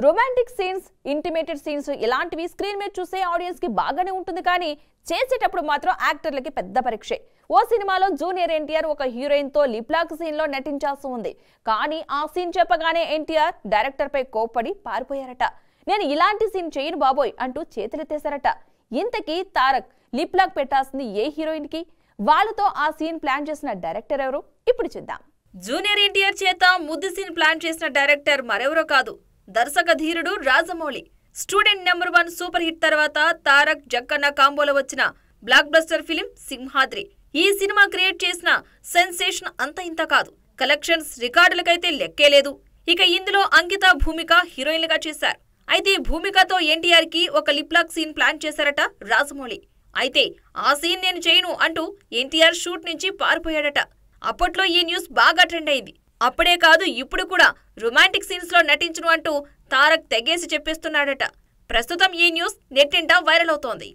Romantic scenes, intimated scenes ఇలాంటివి screen మీద చూసే ఆడియన్స్ కి బాగానే ఉంటుంది కానీ చేసేటప్పుడు మాత్రం యాక్టర్లకి పెద్ద పరీక్షే. ఓ సినిమాలో జూనియర్ ఎన్టీఆర్ ఒక హీరోయిన్ తో లిప్ లాక్ సీన్ లో నటించాల్సి ఉంది. కానీ ఆ సీన్ చెప్పగానే ఎన్టీఆర్ డైరెక్టర్ పై కోప్పడి పారిపోయారట. నేను ఇలాంటి సీన్ చేయను బాబోయ్ అంటూ చేతులెత్తేశారట. ఇంతకీ తారక్ లిప్ లాక్ పెట్టాల్సింది ఏ హీరోయిన్ కి? వాళ్ళతో ఆ సీన్ ప్లాన్ చేసిన డైరెక్టర్ ఎవరు? ఇప్పుడు చూద్దాం. జూనియర్ ఎన్టీఆర్ చేత ముద్దు సీన్ ప్లాన్ చేసిన డైరెక్టర్ మరెవరో కాదు, దర్శక ధీరుడు Rajamouli. Student number 1 super hit తర్వాత తారక్ జక్కన్న కాంబోలో వచ్చిన బ్లాక్ బస్టర్ ఫిలిం సింహాద్రి. ఈ సినిమా క్రియేట్ చేసిన సెన్సేషన్ అంత ఇంత కాదు. కలెక్షన్స్ రికార్డులకైతే లెక్కేలేదు. ఇక ఇందులో అంకిత, భూమిక హీరోయిన్లుగా చేశారు. అయితే భూమికతో ఎన్టీఆర్ కి ఒక లిప్ లాక్ సీన్ ప్లాన్ చేశారట రాజమౌళి. అయితే ఆ సీన్ నేను చేయను అంటూ ఎన్టీఆర్ షూట్ నుంచి పారిపోయాడట. అప్పట్లో ఈ న్యూస్ బాగా ట్రెండ్ అయింది. అప్పుడే కాదు, ఇప్పుడు కూడా రొమాంటిక్ సీన్స్ లో నటించును అంటూ తారక్ తెగేసి చెప్పేస్తున్నాడట. ప్రస్తుతం ఈ న్యూస్ నెట్టింట వైరల్ అవుతోంది.